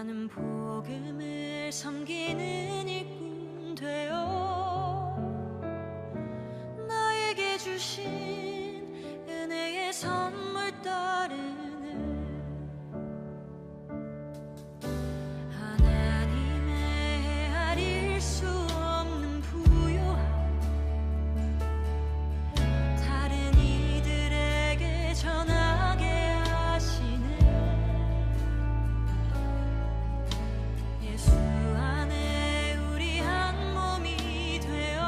나는 복음을 섬기는 일꾼 되어 나에게 주신 은혜의 선물 따르네. 하나님의 헤아릴 수 없는 부요함 다른 이들에게 전하게 하시네. 예수 안에 우리 한 몸이 되어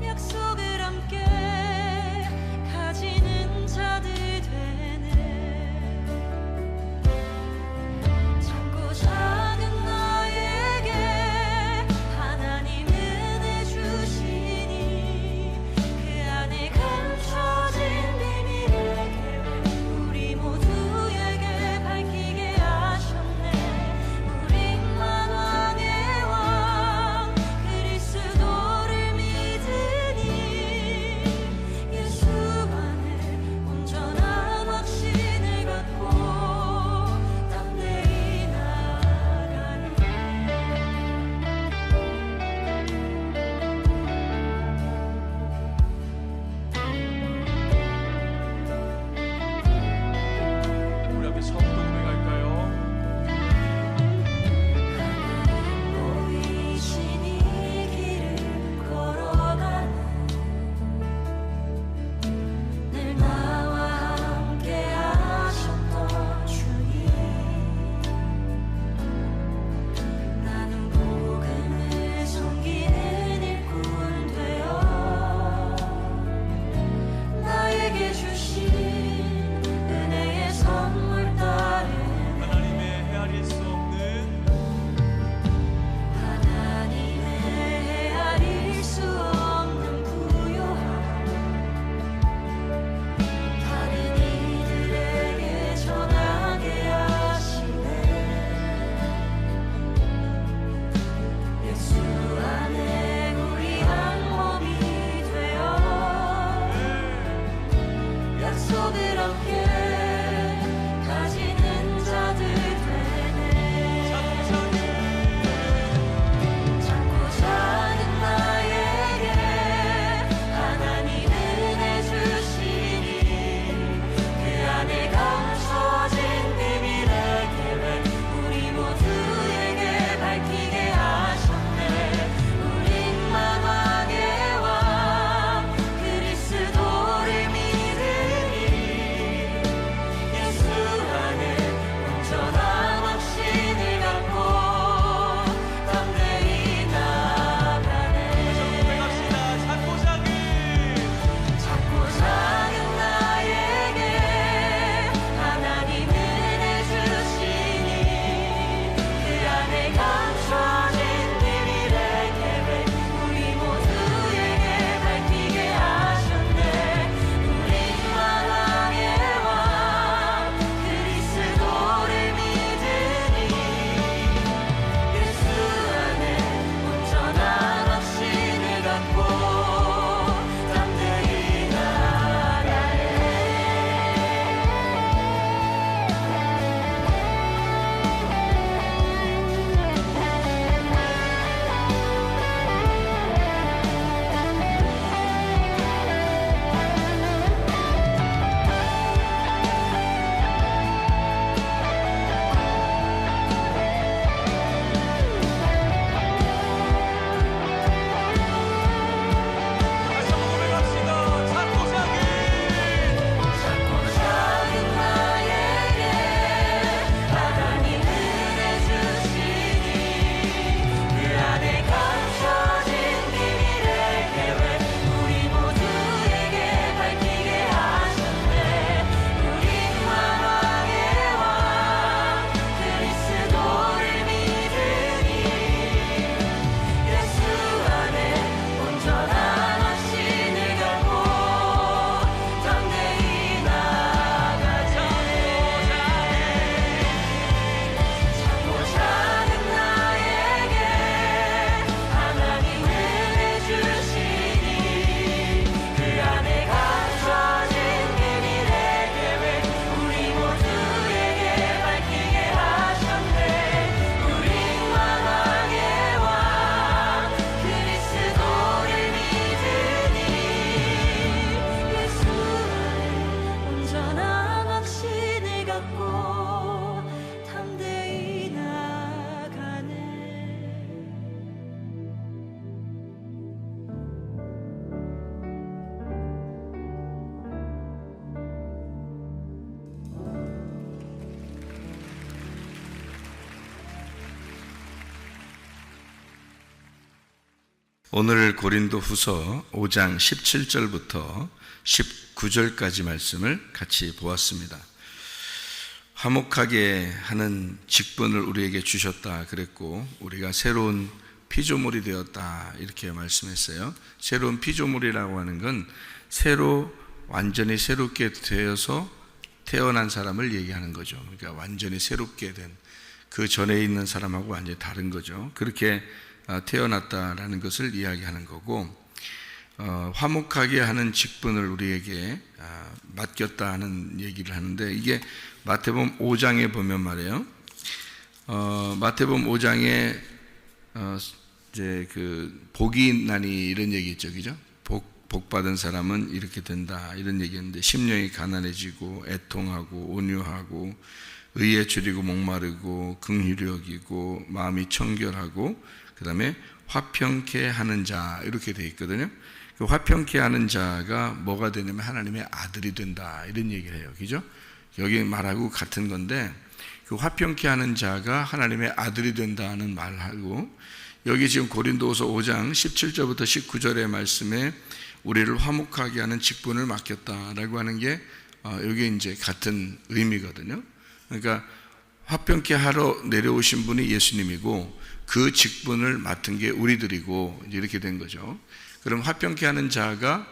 약속을 함께 오늘 고린도후서 5장 17절부터 19절까지 말씀을 같이 보았습니다. 화목하게 하는 직분을 우리에게 주셨다 그랬고, 우리가 새로운 피조물이 되었다 이렇게 말씀했어요. 새로운 피조물이라고 하는 건 완전히 새롭게 되어서 태어난 사람을 얘기하는 거죠. 그러니까 완전히 새롭게 된, 그 전에 있는 사람하고 완전히 다른 거죠. 그렇게 태어났다라는 것을 이야기하는 거고, 화목하게 하는 직분을 우리에게 맡겼다는 얘기를 하는데, 이게 마태복음 5장에 보면 말이에요. 마태복음 5장에 이제 그 복이 있나니 이런 얘기 있죠, 그죠? 복 받은 사람은 이렇게 된다 이런 얘기했는데, 심령이 가난해지고 애통하고 온유하고 의에 줄이고 목마르고 긍휼히 여기고 마음이 청결하고 그 다음에 화평케 하는 자 이렇게 되어 있거든요. 그 화평케 하는 자가 뭐가 되냐면 하나님의 아들이 된다 이런 얘기를 해요, 그죠? 여기 말하고 같은 건데, 그 화평케 하는 자가 하나님의 아들이 된다는 말하고, 여기 지금 고린도후서 5장 17절부터 19절의 말씀에 우리를 화목하게 하는 직분을 맡겼다라고 하는 게 여기 이제 같은 의미거든요. 그러니까 화평케 하러 내려오신 분이 예수님이고, 그 직분을 맡은 게 우리들이고, 이렇게 된 거죠. 그럼 화평케 하는 자가,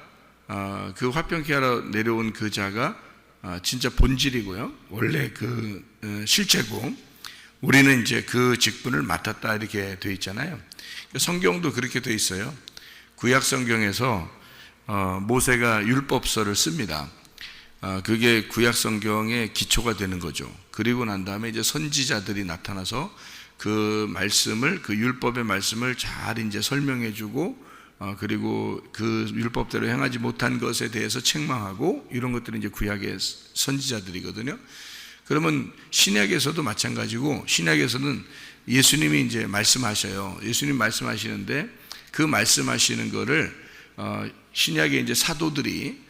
그 화평케 하러 내려온 그 자가 진짜 본질이고요, 원래 그 실체고, 우리는 이제 그 직분을 맡았다 이렇게 되어 있잖아요. 성경도 그렇게 되어 있어요. 구약 성경에서 모세가 율법서를 씁니다. 그게 구약 성경의 기초가 되는 거죠. 그리고 난 다음에 이제 선지자들이 나타나서 그 말씀을, 그 율법의 말씀을 잘 이제 설명해 주고, 그리고 그 율법대로 행하지 못한 것에 대해서 책망하고, 이런 것들이 이제 구약의 선지자들이거든요. 그러면 신약에서도 마찬가지고, 신약에서는 예수님이 이제 말씀하셔요. 예수님 말씀하시는데, 그 말씀하시는 거를 신약의 이제 사도들이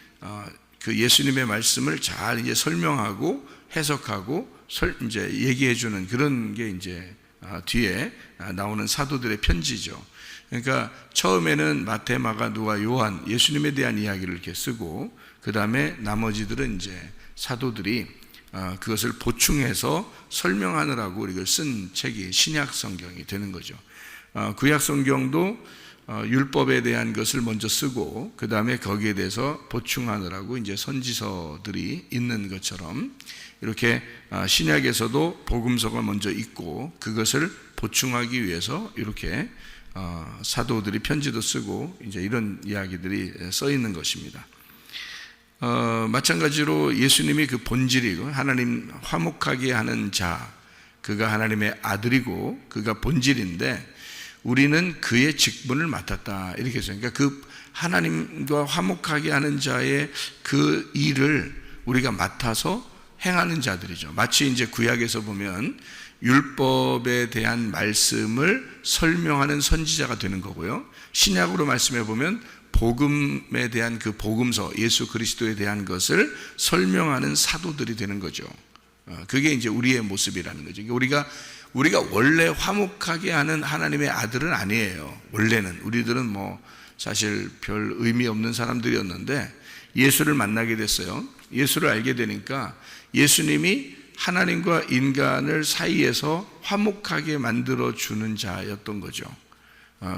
그 예수님의 말씀을 잘 이제 설명하고 해석하고 이제 얘기해 주는 그런 게 이제 뒤에 나오는 사도들의 편지죠. 그러니까 처음에는 마태, 마가, 누가, 요한 예수님에 대한 이야기를 이렇게 쓰고, 그 다음에 나머지들은 이제 사도들이 그것을 보충해서 설명하느라고 이걸 쓴 책이 신약 성경이 되는 거죠. 구약 성경도 율법에 대한 것을 먼저 쓰고, 그 다음에 거기에 대해서 보충하느라고 이제 선지서들이 있는 것처럼, 이렇게 신약에서도 복음서가 먼저 있고, 그것을 보충하기 위해서 이렇게 사도들이 편지도 쓰고, 이제 이런 이야기들이 써 있는 것입니다. 마찬가지로 예수님이 그 본질이고, 하나님 화목하게 하는 자, 그가 하나님의 아들이고 그가 본질인데, 우리는 그의 직분을 맡았다 이렇게 해서, 그러니까 그 하나님과 화목하게 하는 자의 그 일을 우리가 맡아서 행하는 자들이죠. 마치 이제 구약에서 보면 율법에 대한 말씀을 설명하는 선지자가 되는 거고요, 신약으로 말씀해 보면 복음에 대한 그 복음서, 예수 그리스도에 대한 것을 설명하는 사도들이 되는 거죠. 그게 이제 우리의 모습이라는 거죠. 우리가 원래 화목하게 하는 하나님의 아들은 아니에요. 원래는 우리들은 뭐 사실 별 의미 없는 사람들이었는데, 예수를 만나게 됐어요. 예수를 알게 되니까 예수님이 하나님과 인간을 사이에서 화목하게 만들어 주는 자였던 거죠.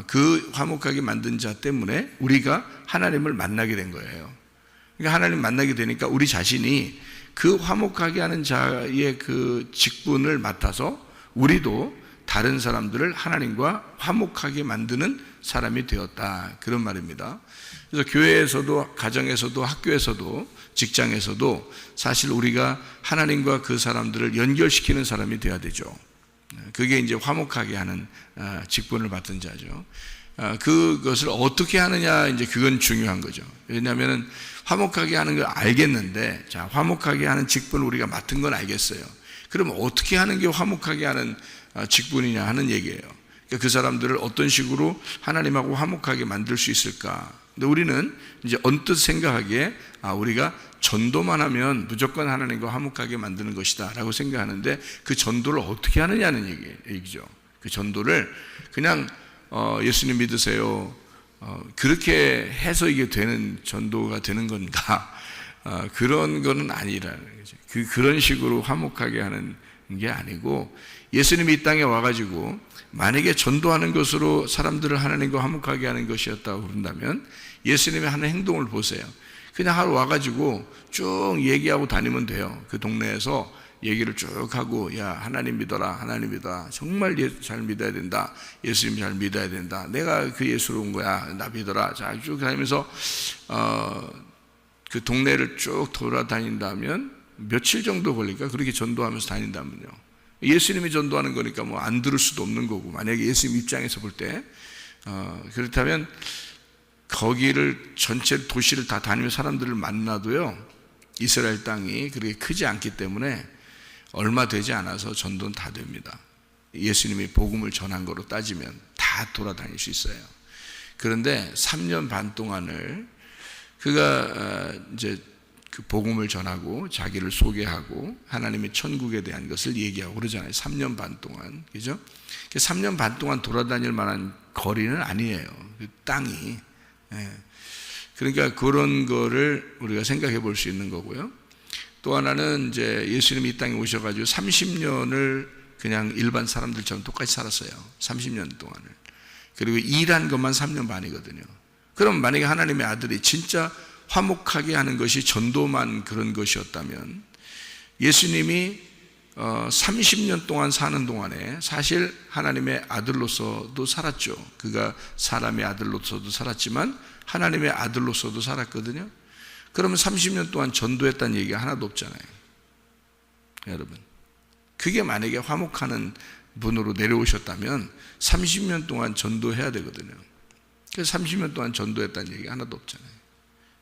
그 화목하게 만든 자 때문에 우리가 하나님을 만나게 된 거예요. 그러니까 하나님 만나게 되니까 우리 자신이 그 화목하게 하는 자의 그 직분을 맡아서 우리도 다른 사람들을 하나님과 화목하게 만드는 사람이 되었다, 그런 말입니다. 그래서 교회에서도, 가정에서도, 학교에서도, 직장에서도 사실 우리가 하나님과 그 사람들을 연결시키는 사람이 되어야 되죠. 그게 이제 화목하게 하는 직분을 맡은 자죠. 그것을 어떻게 하느냐, 이제 그건 중요한 거죠. 왜냐하면 화목하게 하는 걸 알겠는데, 자, 화목하게 하는 직분을 우리가 맡은 건 알겠어요. 그럼 어떻게 하는 게 화목하게 하는 직분이냐 하는 얘기예요. 그러니까 그 사람들을 어떤 식으로 하나님하고 화목하게 만들 수 있을까? 근데 우리는 이제 언뜻 생각하기에 우리가 전도만 하면 무조건 하나님과 화목하게 만드는 것이다 라고 생각하는데, 그 전도를 어떻게 하느냐는 얘기죠. 그 전도를 그냥 예수님 믿으세요, 그렇게 해서 이게 되는 전도가 되는 건가? 그런 거는 아니라는 거죠. 그런 식으로 화목하게 하는 게 아니고, 예수님이 이 땅에 와가지고 만약에 전도하는 것으로 사람들을 하나님과 화목하게 하는 것이었다고 그런다면 예수님의 하는 행동을 보세요. 그냥 하루 와가지고 쭉 얘기하고 다니면 돼요. 그 동네에서 얘기를 쭉 하고, 야, 하나님 믿어라, 하나님 믿어라, 정말 잘 믿어야 된다, 예수님 잘 믿어야 된다, 내가 그 예수로 온 거야, 나 믿어라, 자, 쭉 다니면서 그 동네를 쭉 돌아다닌다면 며칠 정도 걸릴까? 그렇게 전도하면서 다닌다면요. 예수님이 전도하는 거니까 뭐 안 들을 수도 없는 거고, 만약에 예수님 입장에서 볼 때 그렇다면 거기를 전체 도시를 다 다니면서 사람들을 만나도요, 이스라엘 땅이 그렇게 크지 않기 때문에 얼마 되지 않아서 전도는 다 됩니다. 예수님이 복음을 전한 거로 따지면 다 돌아다닐 수 있어요. 그런데 3년 반 동안을 그가 이제 그 복음을 전하고 자기를 소개하고 하나님의 천국에 대한 것을 얘기하고 그러잖아요. 3년 반 동안, 그죠? 3년 반 동안 돌아다닐 만한 거리는 아니에요. 그 땅이. 그러니까 그런 거를 우리가 생각해 볼 수 있는 거고요. 또 하나는 이제 예수님이 이 땅에 오셔가지고 30년을 그냥 일반 사람들처럼 똑같이 살았어요. 30년 동안을. 그리고 일한 것만 3년 반이거든요. 그럼 만약에 하나님의 아들이 진짜 화목하게 하는 것이 전도만 그런 것이었다면, 예수님이 30년 동안 사는 동안에 사실 하나님의 아들로서도 살았죠. 그가 사람의 아들로서도 살았지만 하나님의 아들로서도 살았거든요. 그러면 30년 동안 전도했다는 얘기가 하나도 없잖아요. 여러분, 그게 만약에 화목하는 분으로 내려오셨다면 30년 동안 전도해야 되거든요. 그래서 30년 동안 전도했다는 얘기가 하나도 없잖아요.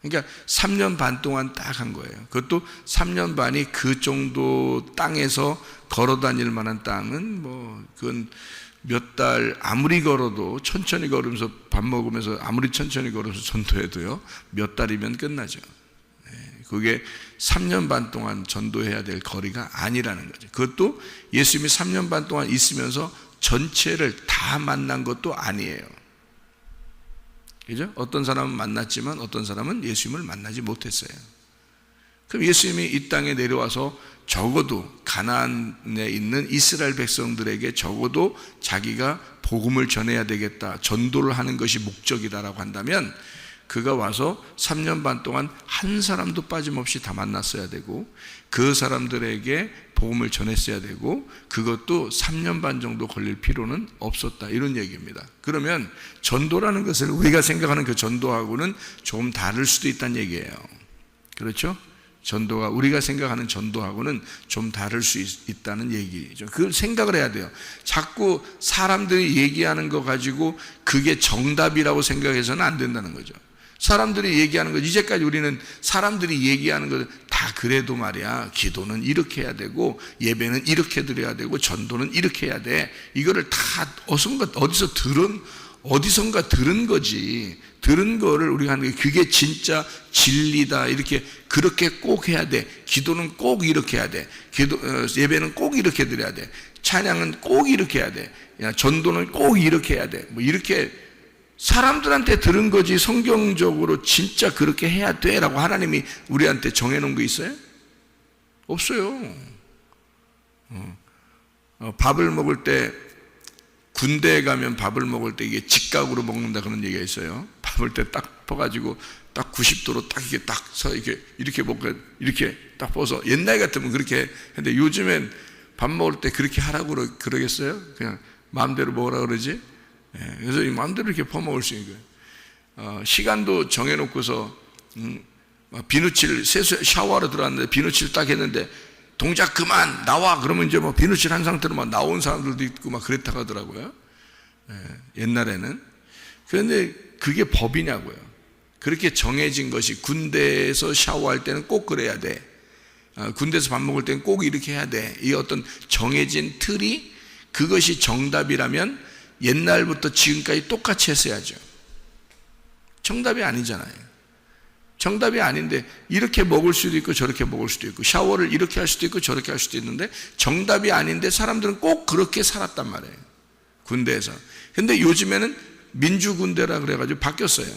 그러니까 3년 반 동안 딱 한 거예요. 그것도 3년 반이 그 정도 땅에서 걸어 다닐 만한 땅은 뭐 그건 몇 달 아무리 걸어도, 천천히 걸으면서 밥 먹으면서 아무리 천천히 걸어서 전도해도요, 몇 달이면 끝나죠. 그게 3년 반 동안 전도해야 될 거리가 아니라는 거죠. 그것도 예수님이 3년 반 동안 있으면서 전체를 다 만난 것도 아니에요. 그죠? 어떤 사람은 만났지만 어떤 사람은 예수님을 만나지 못했어요. 그럼 예수님이 이 땅에 내려와서 적어도 가나안에 있는 이스라엘 백성들에게 적어도 자기가 복음을 전해야 되겠다, 전도를 하는 것이 목적이다라고 한다면, 그가 와서 3년 반 동안 한 사람도 빠짐없이 다 만났어야 되고, 그 사람들에게 복음을 전했어야 되고, 그것도 3년 반 정도 걸릴 필요는 없었다, 이런 얘기입니다. 그러면 전도라는 것을 우리가 생각하는 그 전도하고는 좀 다를 수도 있다는 얘기예요. 그렇죠? 전도가 우리가 생각하는 전도하고는 좀 다를 수 있다는 얘기죠. 그걸 생각을 해야 돼요. 자꾸 사람들이 얘기하는 거 가지고 그게 정답이라고 생각해서는 안 된다는 거죠. 사람들이 얘기하는 것, 이제까지 우리는 사람들이 얘기하는 것 다 그래도 말이야, 기도는 이렇게 해야 되고, 예배는 이렇게 드려야 되고, 전도는 이렇게 해야 돼, 이거를 다 어디선가 들은 거지. 들은 거를 우리가 하는 게 그게 진짜 진리다, 이렇게 그렇게 꼭 해야 돼, 기도는 꼭 이렇게 해야 돼, 예배는 꼭 이렇게 드려야 돼, 찬양은 꼭 이렇게 해야 돼, 전도는 꼭 이렇게 해야 돼, 뭐 이렇게 사람들한테 들은 거지, 성경적으로 진짜 그렇게 해야 돼 라고 하나님이 우리한테 정해놓은 거 있어요? 없어요. 밥을 먹을 때, 군대에 가면 밥을 먹을 때 이게 직각으로 먹는다 그런 얘기가 있어요. 밥을 때 딱 퍼가지고 딱 90도로 딱 이렇게 딱 서 이렇게 먹고 이렇게 딱 퍼서, 옛날 같으면 그렇게 했는데 요즘엔 밥 먹을 때 그렇게 하라고 그러겠어요? 그냥 마음대로 먹으라 그러지? 그래서 마음대로 이렇게 퍼먹을 수 있는 거예요. 시간도 정해놓고서 비누칠 샤워하러 들어왔는데 비누칠 딱 했는데 동작 그만 나와 그러면 이제 뭐 비누칠 한 상태로 막 나온 사람들도 있고 막 그랬다고 하더라고요. 옛날에는. 그런데 그게 법이냐고요. 그렇게 정해진 것이, 군대에서 샤워할 때는 꼭 그래야 돼, 군대에서 밥 먹을 때는 꼭 이렇게 해야 돼, 이 어떤 정해진 틀이, 그것이 정답이라면 옛날부터 지금까지 똑같이 했어야죠. 정답이 아니잖아요. 정답이 아닌데 이렇게 먹을 수도 있고 저렇게 먹을 수도 있고, 샤워를 이렇게 할 수도 있고 저렇게 할 수도 있는데 정답이 아닌데 사람들은 꼭 그렇게 살았단 말이에요, 군대에서. 근데 요즘에는 민주군대라 그래가지고 바뀌었어요.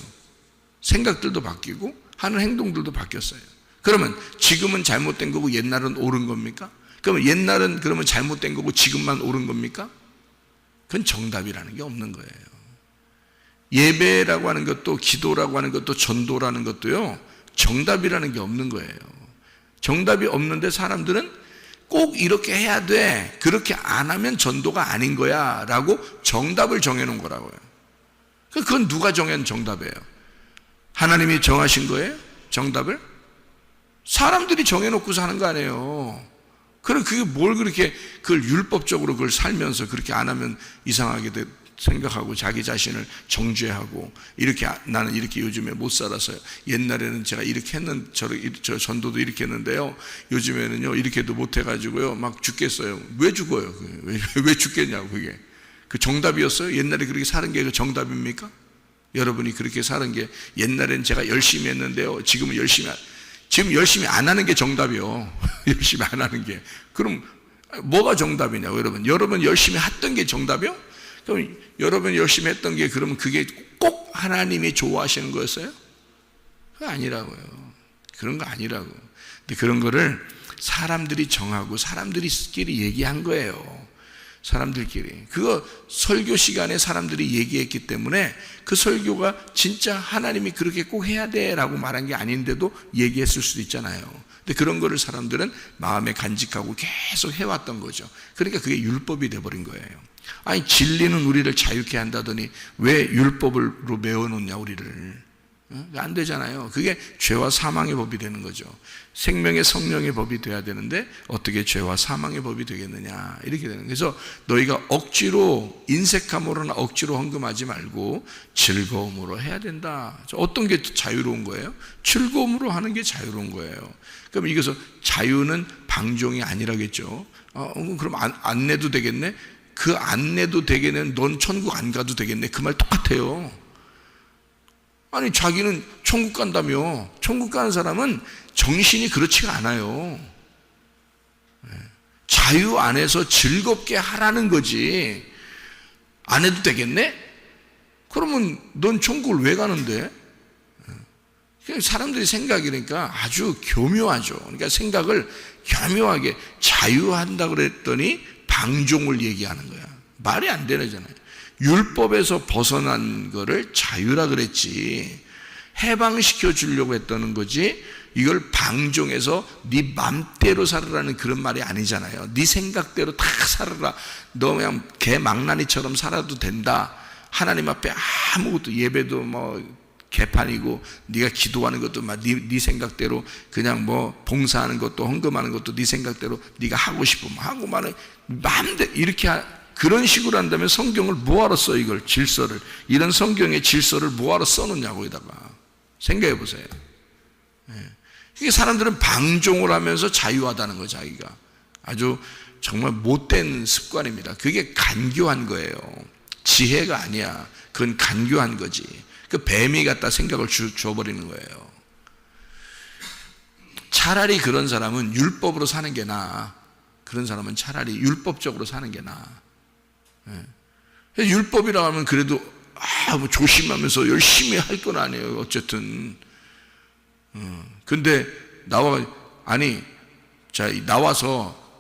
생각들도 바뀌고 하는 행동들도 바뀌었어요. 그러면 지금은 잘못된 거고 옛날은 옳은 겁니까? 그러면 옛날은 그러면 잘못된 거고 지금만 옳은 겁니까? 그건 정답이라는 게 없는 거예요. 예배라고 하는 것도 기도라고 하는 것도 전도라는 것도요, 정답이라는 게 없는 거예요. 정답이 없는데 사람들은 꼭 이렇게 해야 돼, 그렇게 안 하면 전도가 아닌 거야 라고 정답을 정해놓은 거라고요. 그건 누가 정한 정답이에요? 하나님이 정하신 거예요? 정답을? 사람들이 정해놓고서 하는 거 아니에요. 그럼 그게 뭘 그렇게 그걸 율법적으로 그걸 살면서 그렇게 안 하면 이상하게 생각하고 자기 자신을 정죄하고 이렇게 나는 이렇게 요즘에 못 살아서요. 옛날에는 제가 이렇게 했는 저 전도도 이렇게 했는데요. 요즘에는요 이렇게도 못 해가지고요 막 죽겠어요. 왜 죽어요? 왜 죽겠냐고 그게. 그 정답이었어요? 옛날에 그렇게 사는 게 그 정답입니까? 여러분이 그렇게 사는 게 옛날엔 제가 열심히 했는데요. 지금 열심히 안 하는 게 정답이요. 열심히 안 하는 게. 그럼 뭐가 정답이냐고 여러분. 여러분 열심히 했던 게 정답이요? 그럼 여러분 열심히 했던 게 그러면 그게 꼭 하나님이 좋아하시는 거였어요? 그거 아니라고요. 그런 거 아니라고. 근데 그런 거를 사람들이 정하고 사람들끼리 얘기한 거예요. 사람들끼리. 그거 설교 시간에 사람들이 얘기했기 때문에 그 설교가 진짜 하나님이 그렇게 꼭 해야 돼 라고 말한 게 아닌데도 얘기했을 수도 있잖아요. 근데 그런 거를 사람들은 마음에 간직하고 계속 해왔던 거죠. 그러니까 그게 율법이 돼버린 거예요. 아니 진리는 우리를 자유케 한다더니 왜 율법으로 메워놓냐 우리를. 안 되잖아요. 그게 죄와 사망의 법이 되는 거죠. 생명의 성령의 법이 돼야 되는데 어떻게 죄와 사망의 법이 되겠느냐 이렇게 되는 거예요. 그래서 너희가 억지로 인색함으로나 억지로 헌금하지 말고 즐거움으로 해야 된다. 어떤 게 자유로운 거예요? 즐거움으로 하는 게 자유로운 거예요. 그럼 이것은 자유는 방종이 아니라겠죠. 그럼 안 내도 되겠네? 그 안 내도 되겠네, 넌 천국 안 가도 되겠네, 그 말 똑같아요. 아니 자기는 천국 간다며. 천국 가는 사람은 정신이 그렇지가 않아요. 자유 안에서 즐겁게 하라는 거지. 안 해도 되겠네? 그러면 넌 천국을 왜 가는데? 사람들이 생각이니까 아주 교묘하죠. 그러니까 생각을 교묘하게 자유한다고 그랬더니 방종을 얘기하는 거야. 말이 안 되잖아요. 율법에서 벗어난 거를 자유라 그랬지, 해방시켜 주려고 했다는 거지, 이걸 방종해서 네 맘대로 살아라는 그런 말이 아니잖아요. 네 생각대로 다 살아라, 너 그냥 개망나니처럼 살아도 된다, 하나님 앞에 아무것도, 예배도 뭐 개판이고 네가 기도하는 것도 막 네 생각대로 그냥 뭐 봉사하는 것도 헌금하는 것도 네 생각대로 네가 하고 싶으면 하고 말은 마음대로 이렇게 그런 식으로 한다면 성경을 뭐하러 써, 이걸 질서를, 이런 성경의 질서를 뭐하러 써놓냐고. 여기다가 생각해 보세요. 이게 사람들은 방종을 하면서 자유하다는 거, 자기가 아주 정말 못된 습관입니다. 그게 간교한 거예요. 지혜가 아니야. 그건 간교한 거지. 그 뱀이 갖다 생각을 줘버리는 거예요. 차라리 그런 사람은 율법으로 사는 게 나아. 그런 사람은 차라리 율법적으로 사는 게 나아. 율법이라 하면 그래도 뭐 조심하면서 열심히 할 건 아니에요. 어쨌든. 근데 나와서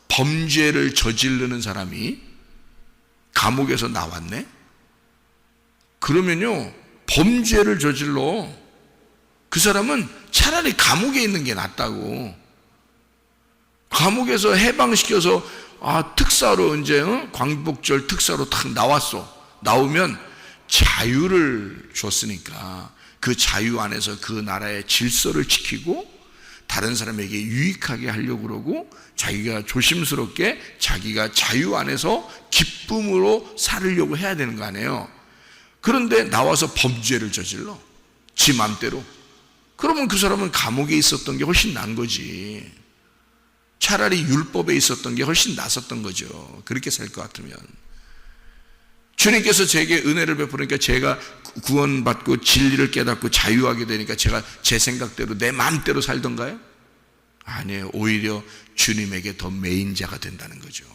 범죄를 저지르는 사람이 감옥에서 나왔네? 그러면요, 범죄를 저질러. 그 사람은 차라리 감옥에 있는 게 낫다고. 감옥에서 해방시켜서 특사로 이제 광복절 특사로 탁 나왔어. 나오면 자유를 줬으니까 그 자유 안에서 그 나라의 질서를 지키고 다른 사람에게 유익하게 하려고 그러고 자기가 조심스럽게 자기가 자유 안에서 기쁨으로 살으려고 해야 되는 거 아니에요. 그런데 나와서 범죄를 저질러, 지 맘대로. 그러면 그 사람은 감옥에 있었던 게 훨씬 난 거지. 차라리 율법에 있었던 게 훨씬 낫었던 거죠. 그렇게 살 것 같으면. 주님께서 제게 은혜를 베푸니까 제가 구원받고 진리를 깨닫고 자유하게 되니까 제가 제 생각대로 내 마음대로 살던가요? 아니에요. 오히려 주님에게 더 메인 자가 된다는 거죠.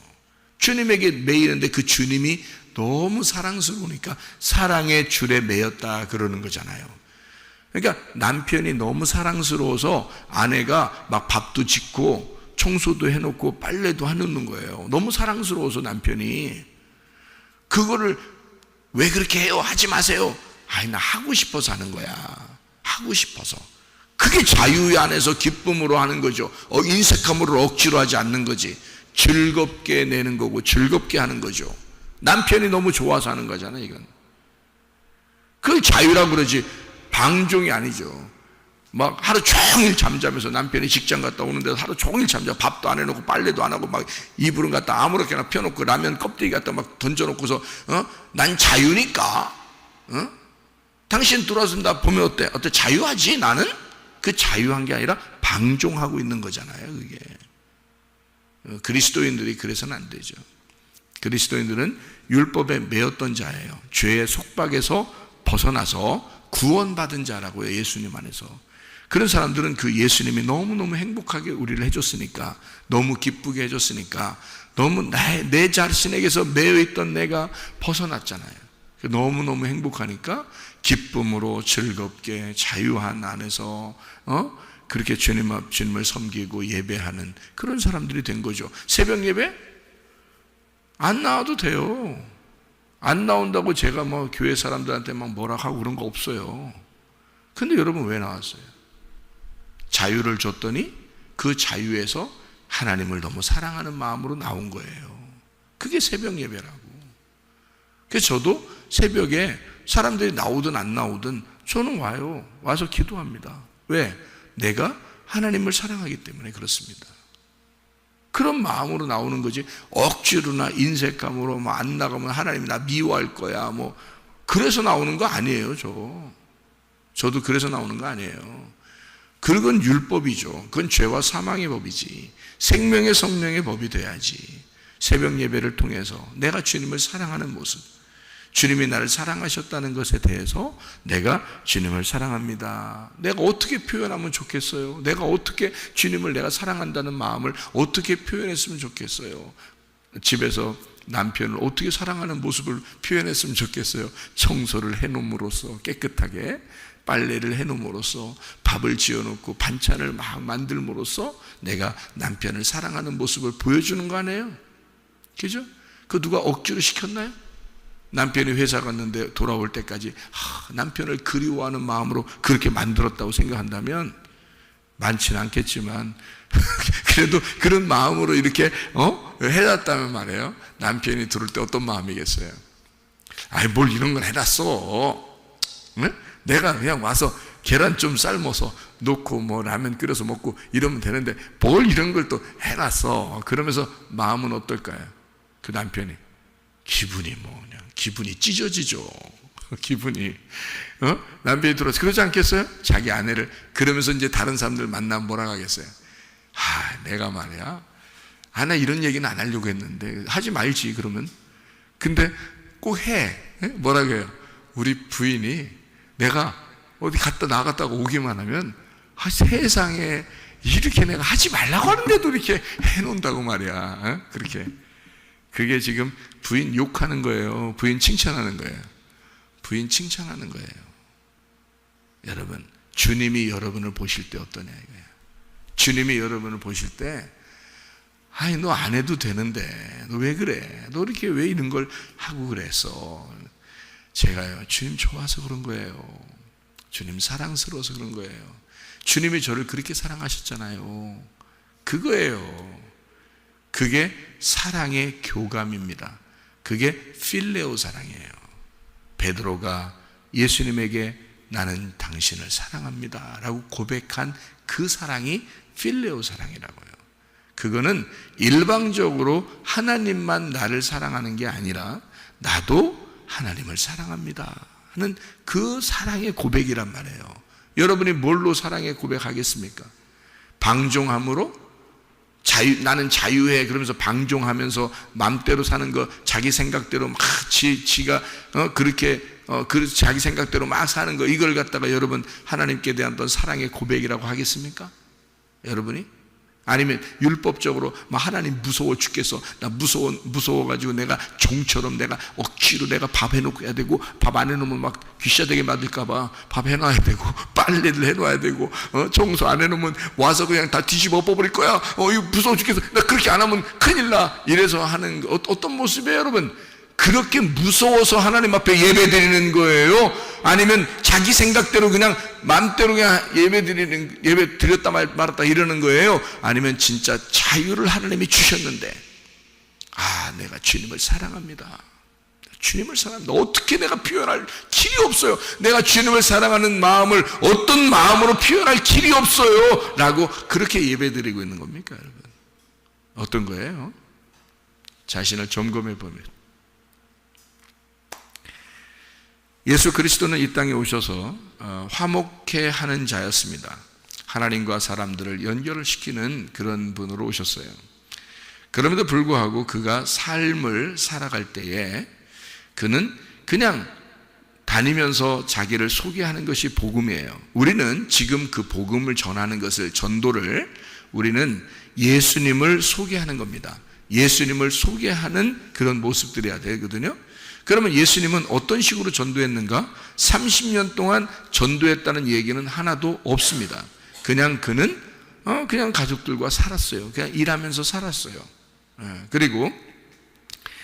주님에게 매이는데 그 주님이 너무 사랑스러우니까 사랑의 줄에 매였다 그러는 거잖아요. 그러니까 남편이 너무 사랑스러워서 아내가 막 밥도 짓고 청소도 해놓고 빨래도 해놓는 거예요. 너무 사랑스러워서 남편이. 그거를 왜 그렇게 해요? 하지 마세요. 아니, 나 하고 싶어서 하는 거야. 하고 싶어서. 그게 자유 안에서 기쁨으로 하는 거죠. 인색함으로 억지로 하지 않는 거지. 즐겁게 내는 거고 즐겁게 하는 거죠. 남편이 너무 좋아서 하는 거잖아요, 이건. 그걸 자유라고 그러지 방종이 아니죠. 막 하루 종일 잠자면서 남편이 직장 갔다 오는데 하루 종일 잠자, 밥도 안 해놓고 빨래도 안 하고 막 이불은 갖다 아무렇게나 펴놓고 라면 껍데기 갖다 막 던져놓고서 난 자유니까 당신 들어와서 나 보면 어때? 자유하지 나는? 그 자유한 게 아니라 방종하고 있는 거잖아요, 그게. 그리스도인들이 그래서는 안 되죠. 그리스도인들은 율법에 매였던 자예요. 죄의 속박에서 벗어나서 구원받은 자라고요, 예수님 안에서. 그런 사람들은 그 예수님이 너무너무 행복하게 우리를 해줬으니까, 너무 기쁘게 해줬으니까, 너무 내 자신에게서 매여있던 내가 벗어났잖아요. 너무너무 행복하니까 기쁨으로 즐겁게 자유한 안에서 그렇게 주님을 섬기고 예배하는 그런 사람들이 된 거죠. 새벽 예배? 안 나와도 돼요. 안 나온다고 제가 뭐 교회 사람들한테 막 뭐라 하고 그런 거 없어요. 근데 여러분 왜 나왔어요? 자유를 줬더니 그 자유에서 하나님을 너무 사랑하는 마음으로 나온 거예요. 그게 새벽 예배라고. 그래서 저도 새벽에 사람들이 나오든 안 나오든 저는 와요. 와서 기도합니다. 왜? 내가 하나님을 사랑하기 때문에 그렇습니다. 그런 마음으로 나오는 거지, 억지로나 인색감으로 뭐 안 나가면 하나님이 나 미워할 거야 뭐 그래서 나오는 거 아니에요. 저도 그래서 나오는 거 아니에요. 그건 율법이죠. 그건 죄와 사망의 법이지. 생명의 성령의 법이 돼야지. 새벽 예배를 통해서 내가 주님을 사랑하는 모습, 주님이 나를 사랑하셨다는 것에 대해서 내가 주님을 사랑합니다. 내가 어떻게 표현하면 좋겠어요? 내가 어떻게 주님을 내가 사랑한다는 마음을 어떻게 표현했으면 좋겠어요? 집에서 남편을 어떻게 사랑하는 모습을 표현했으면 좋겠어요? 청소를 해놓음으로써, 깨끗하게 빨래를 해놓음으로써, 밥을 지어놓고 반찬을 막 만들므로써 내가 남편을 사랑하는 모습을 보여주는 거 아니에요? 그죠? 그 누가 억지로 시켰나요? 남편이 회사 갔는데 돌아올 때까지 남편을 그리워하는 마음으로 그렇게 만들었다고 생각한다면 많지는 않겠지만 그래도 그런 마음으로 이렇게 해놨다면 말이에요. 남편이 들을 때 어떤 마음이겠어요? 아이, 뭘 이런 걸 해놨어. 네? 내가 그냥 와서 계란 좀 삶아서 놓고 뭐 라면 끓여서 먹고 이러면 되는데 뭘 이런 걸 또 해놨어. 그러면서 마음은 어떨까요? 그 남편이 기분이 그냥 기분이 찢어지죠. 기분이 남편이 들어서 그러지 않겠어요? 자기 아내를. 그러면서 이제 다른 사람들 만나면 뭐라고 하겠어요? 내가 말이야, 나 이런 얘기는 안 하려고 했는데. 하지 말지 그러면. 근데 꼭 해. 뭐라고 해요? 우리 부인이 내가 어디 갔다 나갔다가 오기만 하면 세상에 이렇게 내가 하지 말라고 하는데도 이렇게 해놓는다고 말이야. 그렇게. 그게 지금 부인 욕하는 거예요? 부인 칭찬하는 거예요? 부인 칭찬하는 거예요. 여러분, 주님이 여러분을 보실 때 어떠냐 이거예요. 주님이 여러분을 보실 때 너 안 해도 되는데 너 왜 그래? 너 이렇게 왜 이런 걸 하고 그랬어? 제가요, 주님 좋아서 그런 거예요. 주님 사랑스러워서 그런 거예요. 주님이 저를 그렇게 사랑하셨잖아요. 그거예요. 그게 사랑의 교감입니다. 그게 필레오 사랑이에요. 베드로가 예수님에게 나는 당신을 사랑합니다 라고 고백한 그 사랑이 필레오 사랑이라고요. 그거는 일방적으로 하나님만 나를 사랑하는 게 아니라 나도 하나님을 사랑합니다 하는 그 사랑의 고백이란 말이에요. 여러분이 뭘로 사랑의 고백하겠습니까? 방종함으로? 나는 자유해 그러면서 방종하면서 맘대로 사는 거, 자기 생각대로 막 지가 그렇게 자기 생각대로 막 사는 거, 이걸 갖다가 여러분 하나님께 대한 어떤 사랑의 고백이라고 하겠습니까? 여러분이? 아니면 율법적으로 막 하나님 무서워 죽겠어. 나 무서워가지고 내가 종처럼 내가 억지로 내가 밥 해놓고 해야 되고, 밥 안 해놓으면 막 귀샤되게 만들까봐 밥 해놔야 되고, 빨래를 해놔야 되고, 청소 안 해놓으면 와서 그냥 다 뒤집어 엎어버릴 거야. 이거 무서워 죽겠어. 나 그렇게 안 하면 큰일 나. 이래서 하는 어떤 모습이에요, 여러분? 그렇게 무서워서 하나님 앞에 예배 드리는 거예요? 아니면 자기 생각대로 그냥 마음대로 그냥 예배 드렸다 말았다 이러는 거예요? 아니면 진짜 자유를 하나님이 주셨는데, 내가 주님을 사랑합니다. 주님을 사랑합니다. 어떻게 내가 표현할 길이 없어요. 내가 주님을 사랑하는 마음을 어떤 마음으로 표현할 길이 없어요. 라고 그렇게 예배 드리고 있는 겁니까, 여러분? 어떤 거예요? 자신을 점검해 보면, 예수 그리스도는 이 땅에 오셔서 화목해 하는 자였습니다. 하나님과 사람들을 연결을 시키는 그런 분으로 오셨어요. 그럼에도 불구하고 그가 삶을 살아갈 때에 그는 그냥 다니면서 자기를 소개하는 것이 복음이에요. 우리는 지금 그 복음을 전하는 것을, 전도를, 우리는 예수님을 소개하는 겁니다. 예수님을 소개하는 그런 모습들이어야 되거든요. 그러면 예수님은 어떤 식으로 전도했는가? 30년 동안 전도했다는 얘기는 하나도 없습니다. 그냥 그는 그냥 가족들과 살았어요. 그냥 일하면서 살았어요. 그리고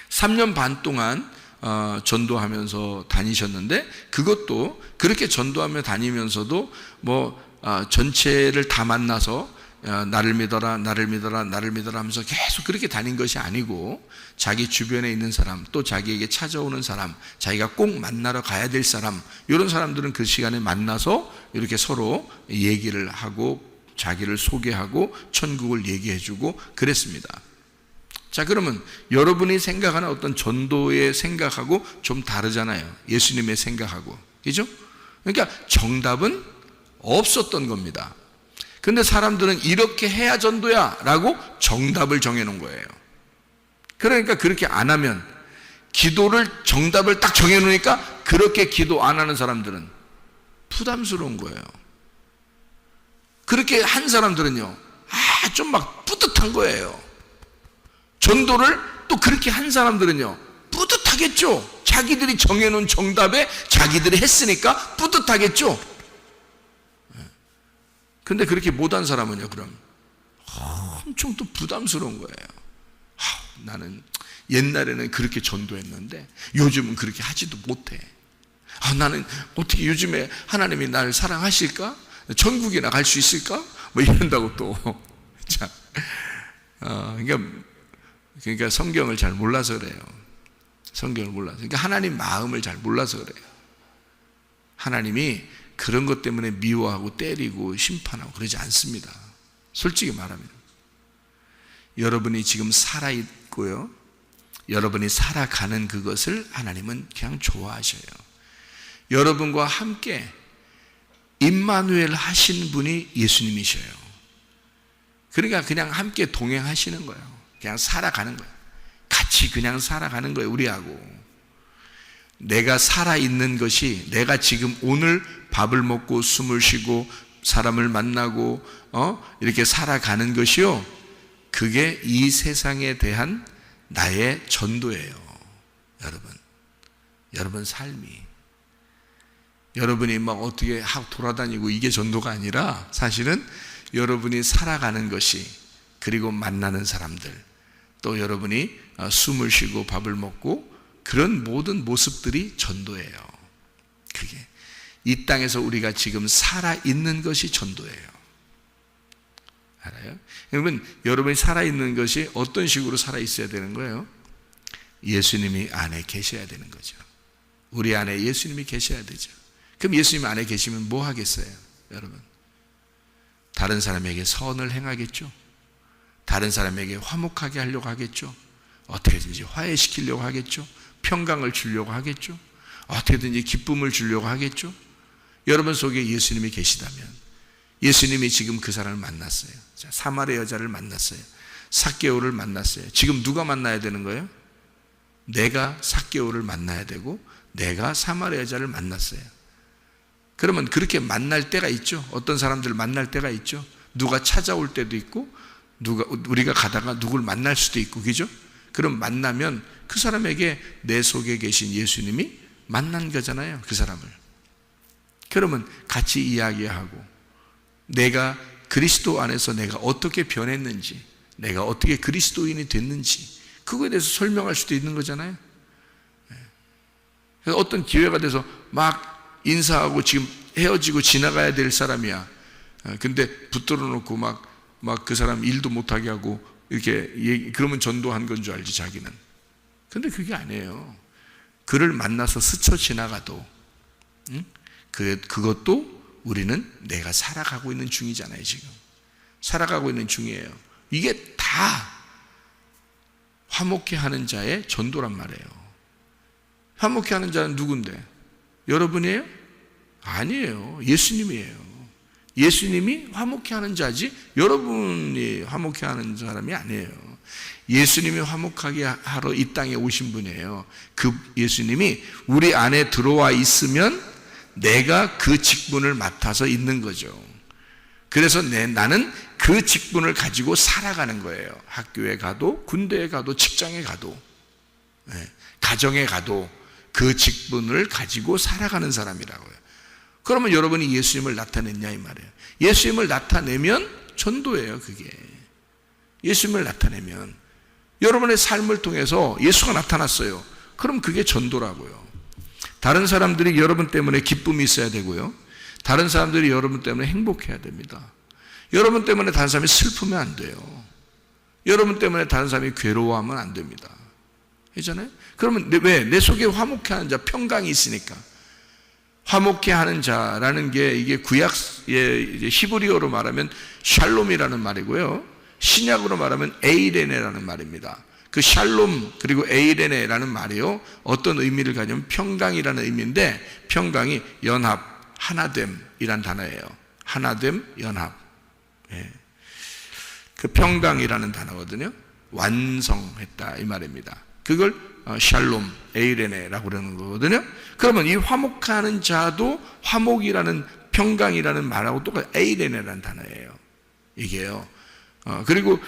3년 반 동안 전도하면서 다니셨는데, 그것도 그렇게 전도하며 다니면서도 전체를 다 만나서 나를 믿어라, 나를 믿어라, 나를 믿어라 하면서 계속 그렇게 다닌 것이 아니고, 자기 주변에 있는 사람, 또 자기에게 찾아오는 사람, 자기가 꼭 만나러 가야 될 사람, 이런 사람들은 그 시간에 만나서 이렇게 서로 얘기를 하고 자기를 소개하고 천국을 얘기해주고 그랬습니다. 자, 그러면 여러분이 생각하는 어떤 전도의 생각하고 좀 다르잖아요. 예수님의 생각하고. 그죠? 그러니까 정답은 없었던 겁니다. 근데 사람들은 이렇게 해야 전도야 라고 정답을 정해놓은 거예요. 그러니까 그렇게 안 하면, 기도를 정답을 딱 정해놓으니까 그렇게 기도 안 하는 사람들은 부담스러운 거예요. 그렇게 한 사람들은요, 좀 막 뿌듯한 거예요. 전도를 또 그렇게 한 사람들은요, 뿌듯하겠죠. 자기들이 정해놓은 정답에 자기들이 했으니까 뿌듯하겠죠. 근데 그렇게 못한 사람은요, 그럼 엄청 또 부담스러운 거예요. 나는 옛날에는 그렇게 전도했는데 요즘은 그렇게 하지도 못해. 나는 어떻게 요즘에 하나님이 나를 사랑하실까? 천국이나 갈 수 있을까? 이런다고 또. 자, 그러니까 성경을 잘 몰라서 그래요. 성경을 몰라서. 그러니까 하나님 마음을 잘 몰라서 그래요. 하나님이 그런 것 때문에 미워하고 때리고 심판하고 그러지 않습니다. 솔직히 말하면. 여러분이 지금 살아있고요, 여러분이 살아가는 그것을 하나님은 그냥 좋아하셔요. 여러분과 함께 임마누엘 하신 분이 예수님이셔요. 그러니까 그냥 함께 동행하시는 거예요. 그냥 살아가는 거예요. 같이 그냥 살아가는 거예요, 우리하고. 내가 살아있는 것이, 내가 지금 오늘 밥을 먹고 숨을 쉬고 사람을 만나고 이렇게 살아가는 것이요, 그게 이 세상에 대한 나의 전도예요. 여러분 삶이, 여러분이 막 어떻게 하고 돌아다니고 이게 전도가 아니라, 사실은 여러분이 살아가는 것이, 그리고 만나는 사람들, 또 여러분이 숨을 쉬고 밥을 먹고 그런 모든 모습들이 전도예요. 그게 이 땅에서 우리가 지금 살아있는 것이 전도예요. 알아요? 여러분, 여러분이 살아있는 것이 어떤 식으로 살아있어야 되는 거예요? 예수님이 안에 계셔야 되는 거죠. 우리 안에 예수님이 계셔야 되죠. 그럼 예수님 안에 계시면 뭐 하겠어요, 여러분? 다른 사람에게 선을 행하겠죠. 다른 사람에게 화목하게 하려고 하겠죠. 어떻게든지 화해시키려고 하겠죠. 평강을 주려고 하겠죠. 어떻게든지 기쁨을 주려고 하겠죠. 여러분 속에 예수님이 계시다면, 예수님이 지금 그 사람을 만났어요. 자, 사마리아 여자를 만났어요. 삭개오를 만났어요. 지금 누가 만나야 되는 거예요? 내가 삭개오를 만나야 되고, 내가 사마리아 여자를 만났어요. 그러면 그렇게 만날 때가 있죠. 어떤 사람들을 만날 때가 있죠. 누가 찾아올 때도 있고, 우리가 가다가 누굴 만날 수도 있고, 그죠? 그럼 만나면 그 사람에게 내 속에 계신 예수님이 만난 거잖아요, 그 사람을. 그러면 같이 이야기하고, 내가 그리스도 안에서 내가 어떻게 변했는지, 내가 어떻게 그리스도인이 됐는지, 그거에 대해서 설명할 수도 있는 거잖아요. 그래서 어떤 기회가 돼서 막 인사하고 지금 헤어지고 지나가야 될 사람이야. 근데 붙들어 놓고 막 그 사람 일도 못하게 하고 이렇게 그러면 전도한 건 줄 알지, 자기는. 근데 그게 아니에요. 그를 만나서 스쳐 지나가도 그것도 우리는 내가 살아가고 있는 중이잖아요. 지금 살아가고 있는 중이에요. 이게 다 화목해 하는 자의 전도란 말이에요. 화목해 하는 자는 누군데? 여러분이에요? 아니에요. 예수님이에요. 예수님이 화목해 하는 자지 여러분이 화목해 하는 사람이 아니에요. 예수님이 화목하게 하러 이 땅에 오신 분이에요. 그 예수님이 우리 안에 들어와 있으면 내가 그 직분을 맡아서 있는 거죠. 그래서 나는 그 직분을 가지고 살아가는 거예요. 학교에 가도, 군대에 가도, 직장에 가도, 가정에 가도 그 직분을 가지고 살아가는 사람이라고요. 그러면 여러분이 예수님을 나타냈냐 이 말이에요. 예수님을 나타내면 전도예요. 그게 예수님을 나타내면 여러분의 삶을 통해서 예수가 나타났어요. 그럼 그게 전도라고요. 다른 사람들이 여러분 때문에 기쁨이 있어야 되고요, 다른 사람들이 여러분 때문에 행복해야 됩니다. 여러분 때문에 다른 사람이 슬프면 안 돼요. 여러분 때문에 다른 사람이 괴로워하면 안 됩니다. 그렇잖아요? 그러면 왜? 내 속에 화목해 하는 자, 평강이 있으니까. 화목해 하는 자라는 게 이게 구약의 히브리어로 말하면 샬롬이라는 말이고요, 신약으로 말하면 에이레네라는 말입니다. 그 샬롬 그리고 에이레네라는 말이요, 어떤 의미를 가지면 평강이라는 의미인데, 평강이 연합, 하나됨이란 단어예요. 하나됨, 연합. 그 평강이라는 단어거든요. 완성했다 이 말입니다. 그걸 샬롬, 에이레네라고 그러는 거거든요. 그러면 이 화목하는 자도 화목이라는, 평강이라는 말하고 똑같아요. 에이레네라는 단어예요. 이게요. 그리고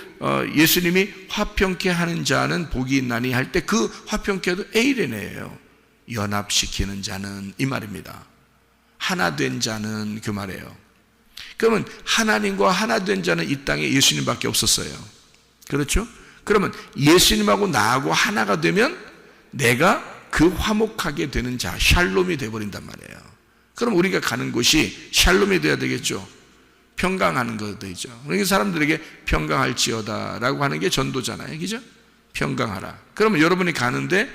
예수님이 화평케 하는 자는 복이 있나니 할 때 그 화평케도 에이레네예요. 연합시키는 자는 이 말입니다. 하나 된 자는 그 말이에요. 그러면 하나님과 하나 된 자는 이 땅에 예수님밖에 없었어요. 그렇죠? 그러면 예수님하고 나하고 하나가 되면 내가 그 화목하게 되는 자, 샬롬이 되어버린단 말이에요. 그럼 우리가 가는 곳이 샬롬이 돼야 되겠죠. 평강하는 거 되죠. 그러니까 사람들에게 평강할지어다 라고 하는 게 전도잖아요. 그죠? 평강하라. 그러면 여러분이 가는데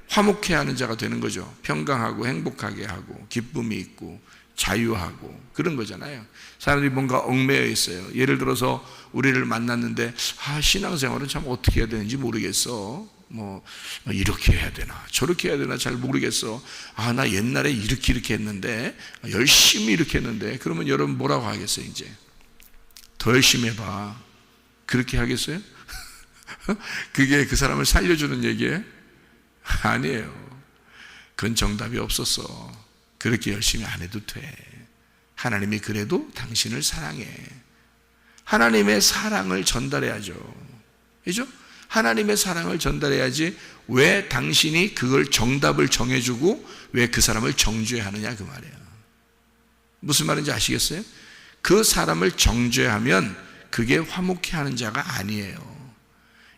화목해 하는 자가 되는 거죠. 평강하고 행복하게 하고 기쁨이 있고 자유하고 그런 거잖아요. 사람들이 뭔가 얽매여 있어요. 예를 들어서 우리를 만났는데 신앙생활은 참 어떻게 해야 되는지 모르겠어. 뭐 이렇게 해야 되나 저렇게 해야 되나 잘 모르겠어. 나 옛날에 이렇게 했는데 열심히 이렇게 했는데. 그러면 여러분 뭐라고 하겠어요? 이제 더 열심히 해봐. 그렇게 하겠어요? 그게 그 사람을 살려주는 얘기예요? 아니에요. 그건 정답이 없었어. 그렇게 열심히 안 해도 돼. 하나님이 그래도 당신을 사랑해. 하나님의 사랑을 전달해야죠. 그죠? 하나님의 사랑을 전달해야지. 왜 당신이 그걸 정답을 정해주고 왜 그 사람을 정죄하느냐 그 말이에요. 무슨 말인지 아시겠어요? 그 사람을 정죄하면 그게 화목해 하는 자가 아니에요.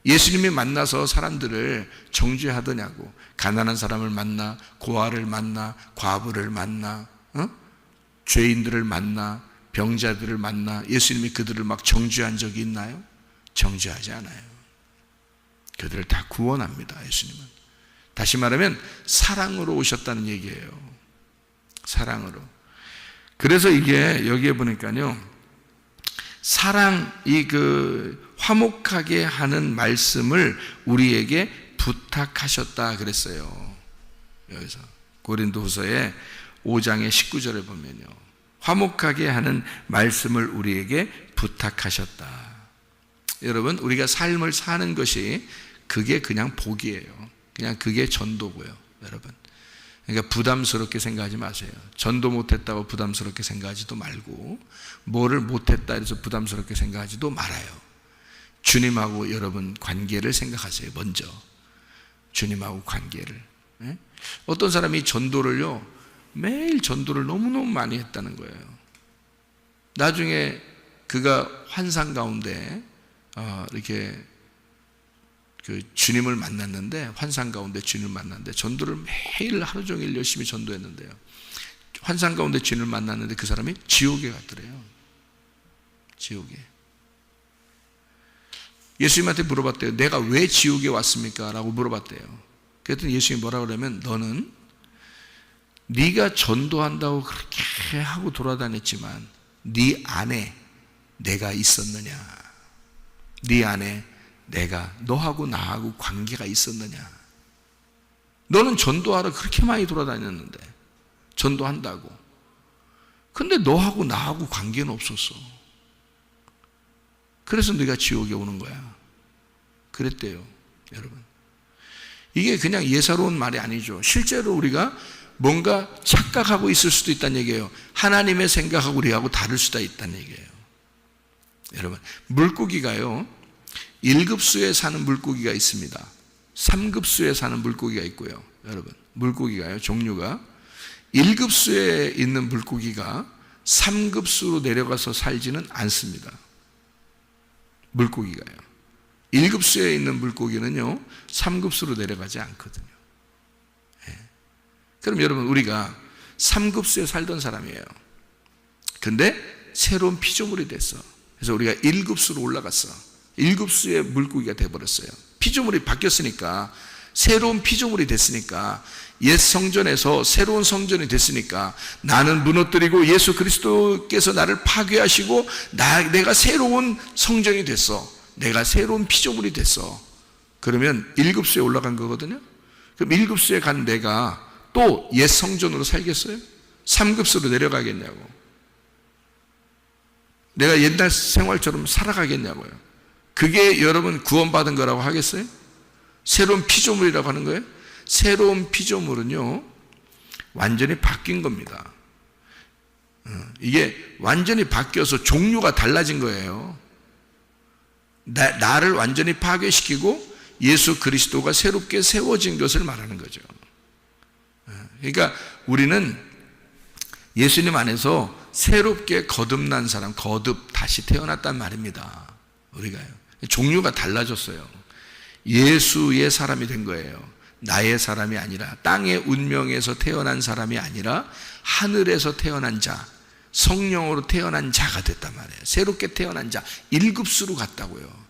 예수님이 만나서 사람들을 정죄하더냐고. 가난한 사람을 만나, 고아를 만나, 과부를 만나, 죄인들을 만나, 병자들을 만나 예수님이 그들을 막 정죄한 적이 있나요? 정죄하지 않아요. 그들을 다 구원합니다. 예수님은. 다시 말하면 사랑으로 오셨다는 얘기예요. 사랑으로. 그래서 이게 여기에 보니까요, 사랑, 화목하게 하는 말씀을 우리에게 부탁하셨다 그랬어요. 여기서 고린도후서의 5장의 19절에 보면요, 화목하게 하는 말씀을 우리에게 부탁하셨다. 여러분, 우리가 삶을 사는 것이 그게 그냥 복이에요. 그냥 그게 전도고요. 여러분, 그러니까 부담스럽게 생각하지 마세요. 전도 못했다고 부담스럽게 생각하지도 말고, 뭐를 못했다 해서 부담스럽게 생각하지도 말아요. 주님하고 여러분 관계를 생각하세요. 먼저 주님하고 관계를. 예? 어떤 사람이 전도를요, 매일 전도를 너무너무 많이 했다는 거예요. 나중에 그가 환상 가운데 이렇게 그 주님을 만났는데, 환상 가운데 주님을 만났는데 전도를 매일 하루 종일 열심히 전도했는데요, 환상 가운데 주님을 만났는데 그 사람이 지옥에 갔더래요. 지옥에. 예수님한테 물어봤대요. 내가 왜 지옥에 왔습니까? 라고 물어봤대요. 그랬더니 예수님이 뭐라 그러면, 너는 네가 전도한다고 그렇게 하고 돌아다녔지만 네 안에 내가 있었느냐? 네 안에 내가, 너하고 나하고 관계가 있었느냐? 너는 전도하러 그렇게 많이 돌아다녔는데, 전도한다고. 근데 너하고 나하고 관계는 없었어. 그래서 네가 지옥에 오는 거야. 그랬대요, 여러분. 이게 그냥 예사로운 말이 아니죠. 실제로 우리가 뭔가 착각하고 있을 수도 있다는 얘기예요. 하나님의 생각하고 우리하고 다를 수도 있다는 얘기예요. 여러분, 물고기가요, 1급수에 사는 물고기가 있습니다. 3급수에 사는 물고기가 있고요. 여러분, 물고기가요, 종류가 1급수에 있는 물고기가 3급수로 내려가서 살지는 않습니다. 물고기가요. 1급수에 있는 물고기는요, 3급수로 내려가지 않거든요. 예. 그럼 여러분, 우리가 3급수에 살던 사람이에요. 근데 새로운 피조물이 됐어. 그래서 우리가 1급수로 올라갔어. 1급수의 물고기가 돼버렸어요. 피조물이 바뀌었으니까, 새로운 피조물이 됐으니까, 옛 성전에서 새로운 성전이 됐으니까, 나는 무너뜨리고 예수 그리스도께서 나를 파괴하시고 내가 새로운 성전이 됐어. 내가 새로운 피조물이 됐어. 그러면 1급수에 올라간 거거든요. 그럼 1급수에 간 내가 또 옛 성전으로 살겠어요? 3급수로 내려가겠냐고. 내가 옛날 생활처럼 살아가겠냐고요. 그게 여러분 구원받은 거라고 하겠어요? 새로운 피조물이라고 하는 거예요? 새로운 피조물은요, 완전히 바뀐 겁니다. 이게 완전히 바뀌어서 종류가 달라진 거예요. 나를 완전히 파괴시키고 예수 그리스도가 새롭게 세워진 것을 말하는 거죠. 그러니까 우리는 예수님 안에서 새롭게 거듭난 사람, 거듭 다시 태어났단 말입니다. 우리가요. 종류가 달라졌어요. 예수의 사람이 된 거예요. 나의 사람이 아니라, 땅의 운명에서 태어난 사람이 아니라 하늘에서 태어난 자, 성령으로 태어난 자가 됐단 말이에요. 새롭게 태어난 자, 1급수로 갔다고요.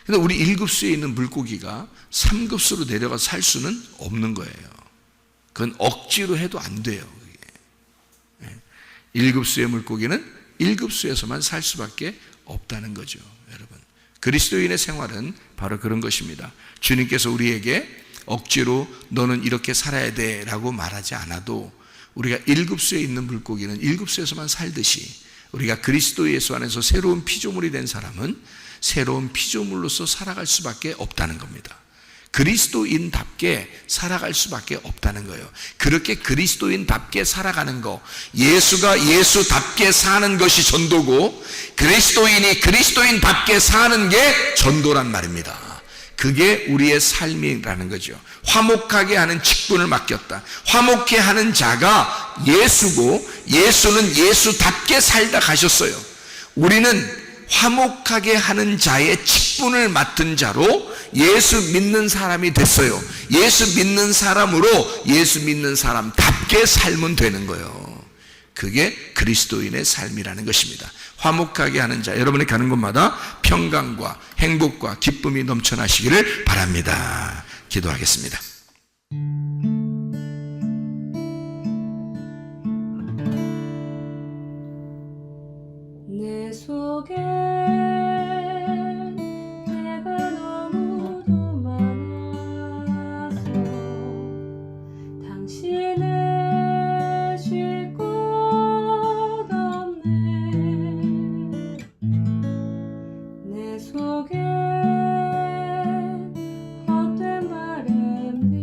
근데 우리 1급수에 있는 물고기가 3급수로 내려가 살 수는 없는 거예요. 그건 억지로 해도 안 돼요. 1급수의 물고기는 1급수에서만 살 수밖에 없다는 거죠, 여러분. 그리스도인의 생활은 바로 그런 것입니다. 주님께서 우리에게 억지로 너는 이렇게 살아야 돼 라고 말하지 않아도, 우리가 1급수에 있는 물고기는 1급수에서만 살듯이, 우리가 그리스도 예수 안에서 새로운 피조물이 된 사람은 새로운 피조물로서 살아갈 수밖에 없다는 겁니다. 그리스도인답게 살아갈 수밖에 없다는 거예요. 그렇게 그리스도인답게 살아가는 거, 예수가 예수답게 사는 것이 전도고, 그리스도인이 그리스도인답게 사는 게 전도란 말입니다. 그게 우리의 삶이라는 거죠. 화목하게 하는 직분을 맡겼다. 화목해 하는 자가 예수고, 예수는 예수답게 살다 가셨어요. 우리는 화목하게 하는 자의 직분을 맡은 자로 예수 믿는 사람이 됐어요. 예수 믿는 사람으로 예수 믿는 사람답게 살면 되는 거예요. 그게 그리스도인의 삶이라는 것입니다. 화목하게 하는 자, 여러분이 가는 곳마다 평강과 행복과 기쁨이 넘쳐나시기를 바랍니다. 기도하겠습니다. 내 속에 내가 너무도 많아서 당신을 쉴 곳 없네. 내 속에 헛된 바램들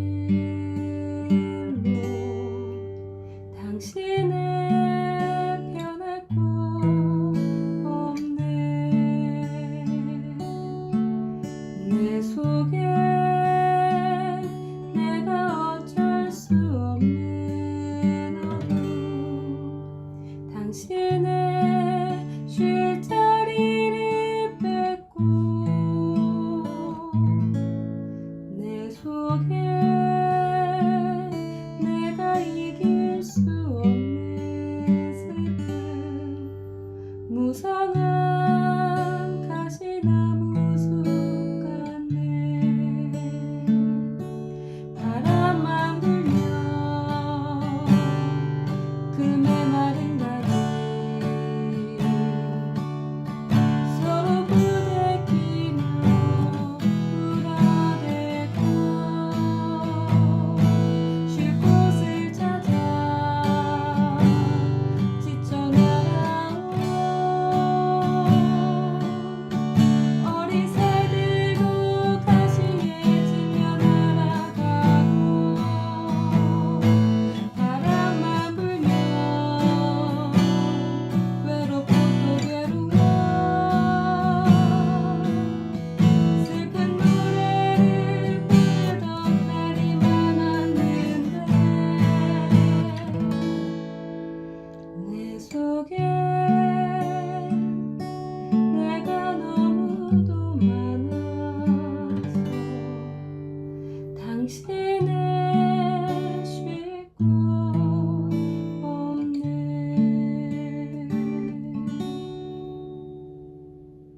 당신